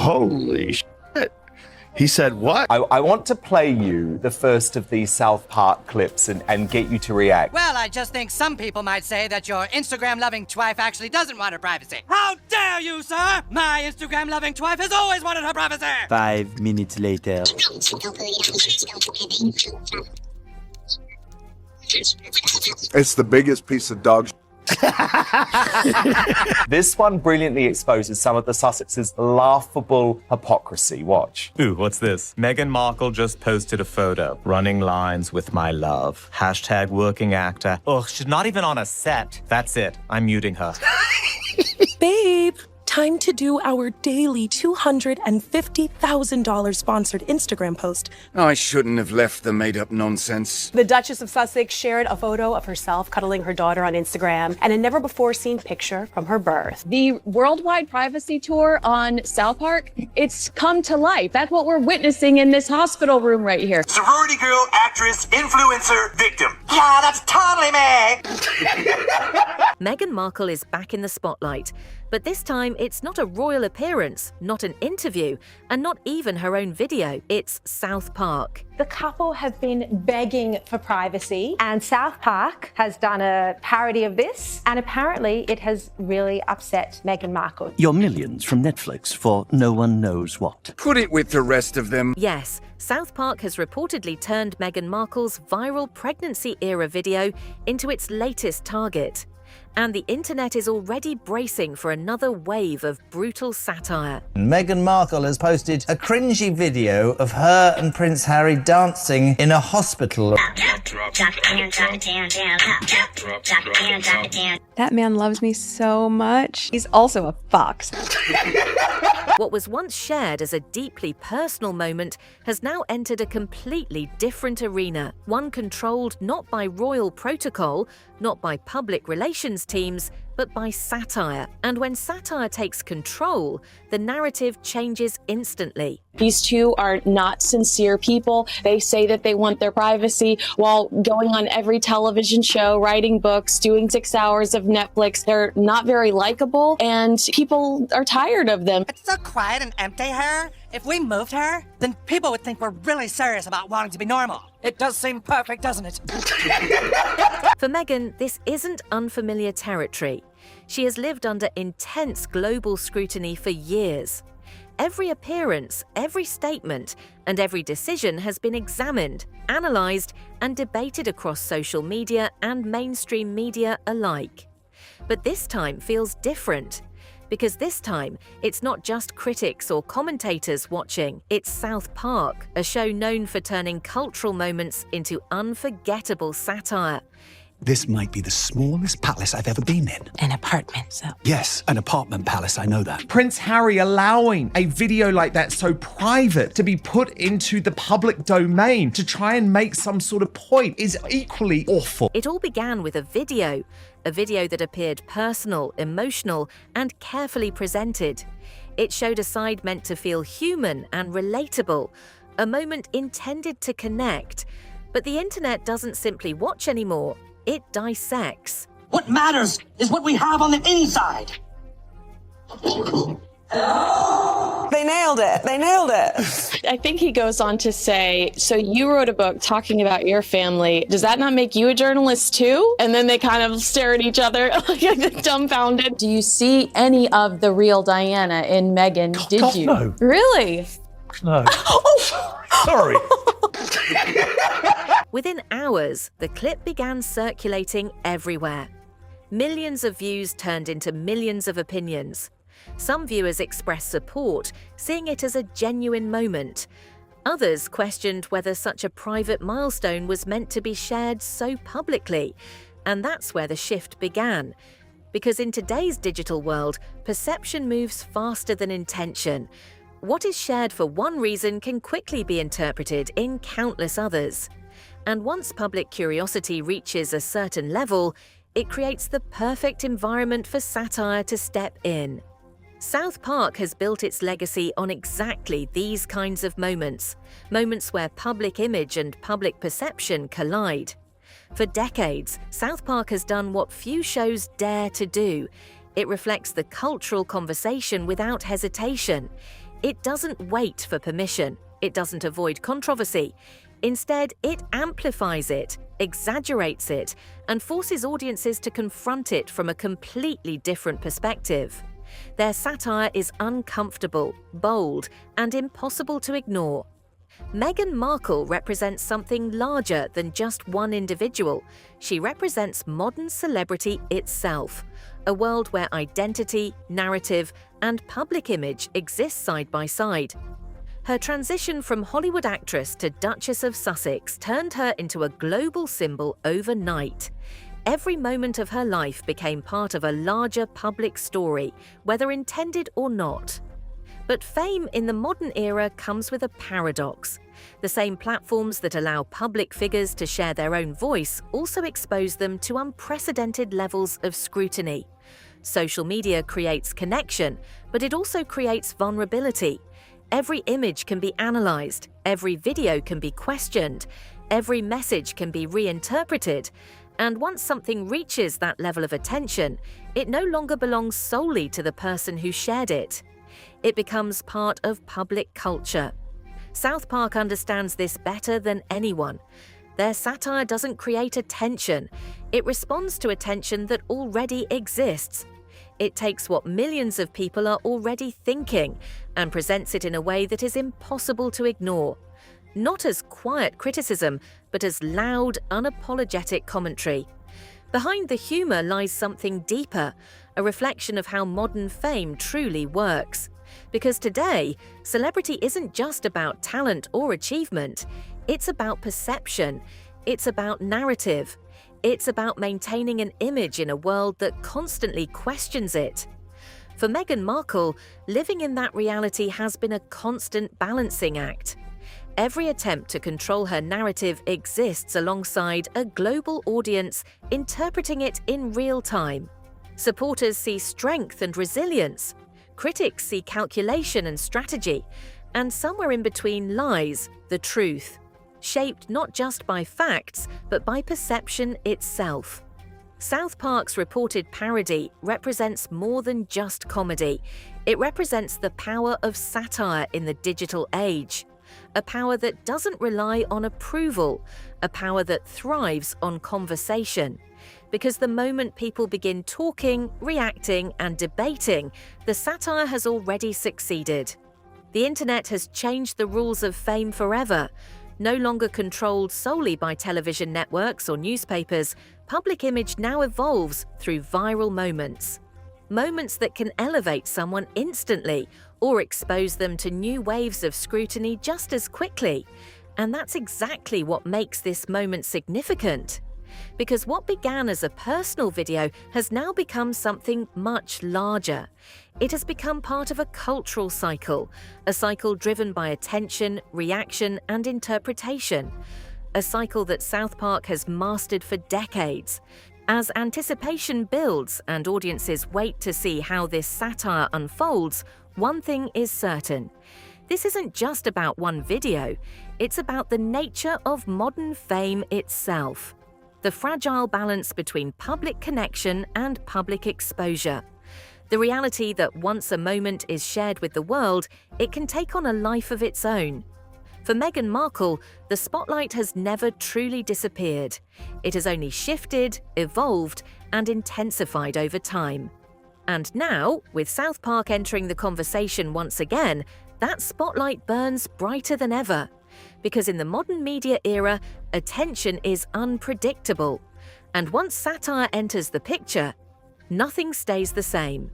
Holy shit. He said what? I want to play you the first of these South Park clips and get you to react. Well, I just think some people might say that your Instagram-loving twife actually doesn't want her privacy. How dare you, sir? My Instagram-loving twife has always wanted her privacy! 5 minutes later. It's the biggest piece of dog. This one brilliantly exposes some of the Sussexes' laughable hypocrisy. Watch. Ooh, what's this? Meghan Markle just posted a photo. Running lines with my love. Hashtag working actor. Ugh, she's not even on a set. That's it. I'm muting her. Babe, time to do our daily $250,000 sponsored Instagram post. I shouldn't have left the made-up nonsense. The Duchess of Sussex shared a photo of herself cuddling her daughter on Instagram and a never-before-seen picture from her birth. The worldwide privacy tour on South Park, it's come to life. That's what we're witnessing in this hospital room right here. Sorority girl, actress, influencer, victim. Yeah, that's totally me! Meghan Markle is back in the spotlight, but this time it's not a royal appearance, not an interview, and not even her own video. It's South Park. The couple have been begging for privacy, and South Park has done a parody of this, and apparently it has really upset Meghan Markle. Your millions from Netflix for no one knows what. Put it with the rest of them. Yes, South Park has reportedly turned Meghan Markle's viral pregnancy-era video into its latest target. And the internet is already bracing for another wave of brutal satire. Meghan Markle has posted a cringy video of her and Prince Harry dancing in a hospital. That man loves me so much. He's also a fox. What was once shared as a deeply personal moment has now entered a completely different arena, one controlled not by royal protocol, not by public relations teams, but by satire. And when satire takes control, the narrative changes instantly. These two are not sincere people. They say that they want their privacy while going on every television show, writing books, doing 6 hours of Netflix. They're not very likable, and people are tired of them. It's so quiet and empty here. If we moved her, then people would think we're really serious about wanting to be normal. It does seem perfect, doesn't it? For Meghan, this isn't unfamiliar territory. She has lived under intense global scrutiny for years. Every appearance, every statement, and every decision has been examined, analysed, and debated across social media and mainstream media alike. But this time feels different. Because this time, it's not just critics or commentators watching, it's South Park, a show known for turning cultural moments into unforgettable satire. This might be the smallest palace I've ever been in. An apartment, so. Yes, an apartment palace, I know that. Prince Harry allowing a video like that so private to be put into the public domain to try and make some sort of point is equally awful. It all began with a video that appeared personal, emotional, and carefully presented. It showed a side meant to feel human and relatable, a moment intended to connect. But the internet doesn't simply watch anymore, it dissects. What matters is what we have on the inside. They nailed it. They nailed it. I think he goes on to say, so you wrote a book talking about your family. Does that not make you a journalist too? And then they kind of stare at each other like dumbfounded. Do you see any of the real Diana in Meghan? Did you? No. Really? No. Sorry. Within hours, the clip began circulating everywhere. Millions of views turned into millions of opinions. Some viewers expressed support, seeing it as a genuine moment. Others questioned whether such a private milestone was meant to be shared so publicly. And that's where the shift began. Because in today's digital world, perception moves faster than intention. What is shared for one reason can quickly be interpreted in countless others. And once public curiosity reaches a certain level, it creates the perfect environment for satire to step in. South Park has built its legacy on exactly these kinds of moments where public image and public perception collide. For decades, South Park has done what few shows dare to do. It reflects the cultural conversation without hesitation. It doesn't wait for permission. It doesn't avoid controversy. Instead, it amplifies it, exaggerates it, and forces audiences to confront it from a completely different perspective. Their satire is uncomfortable, bold, and impossible to ignore. Meghan Markle represents something larger than just one individual. She represents modern celebrity itself, a world where identity, narrative, and public image exist side by side. Her transition from Hollywood actress to Duchess of Sussex turned her into a global symbol overnight. Every moment of her life became part of a larger public story, whether intended or not. But fame in the modern era comes with a paradox. The same platforms that allow public figures to share their own voice also expose them to unprecedented levels of scrutiny. Social media creates connection, but it also creates vulnerability. Every image can be analyzed, every video can be questioned, every message can be reinterpreted, and once something reaches that level of attention, it no longer belongs solely to the person who shared it. It becomes part of public culture. South Park understands this better than anyone. Their satire doesn't create attention, it responds to attention that already exists. It takes what millions of people are already thinking and presents it in a way that is impossible to ignore. Not as quiet criticism, but as loud, unapologetic commentary. Behind the humor lies something deeper, a reflection of how modern fame truly works. Because today, celebrity isn't just about talent or achievement. It's about perception. It's about narrative. It's about maintaining an image in a world that constantly questions it. For Meghan Markle, living in that reality has been a constant balancing act. Every attempt to control her narrative exists alongside a global audience interpreting it in real time. Supporters see strength and resilience. Critics see calculation and strategy. And somewhere in between lies the truth, shaped not just by facts, but by perception itself. South Park's reported parody represents more than just comedy. It represents the power of satire in the digital age. A power that doesn't rely on approval, a power that thrives on conversation. Because the moment people begin talking, reacting, and debating, the satire has already succeeded. The internet has changed the rules of fame forever. No longer controlled solely by television networks or newspapers, public image now evolves through viral moments. Moments that can elevate someone instantly or expose them to new waves of scrutiny just as quickly. And that's exactly what makes this moment significant. Because what began as a personal video has now become something much larger. It has become part of a cultural cycle, a cycle driven by attention, reaction, and interpretation. A cycle that South Park has mastered for decades. As anticipation builds and audiences wait to see how this satire unfolds, one thing is certain. This isn't just about one video, it's about the nature of modern fame itself. The fragile balance between public connection and public exposure. The reality that once a moment is shared with the world, it can take on a life of its own. For Meghan Markle, the spotlight has never truly disappeared. It has only shifted, evolved, and intensified over time. And now, with South Park entering the conversation once again, that spotlight burns brighter than ever. Because in the modern media era, attention is unpredictable. And once satire enters the picture, nothing stays the same.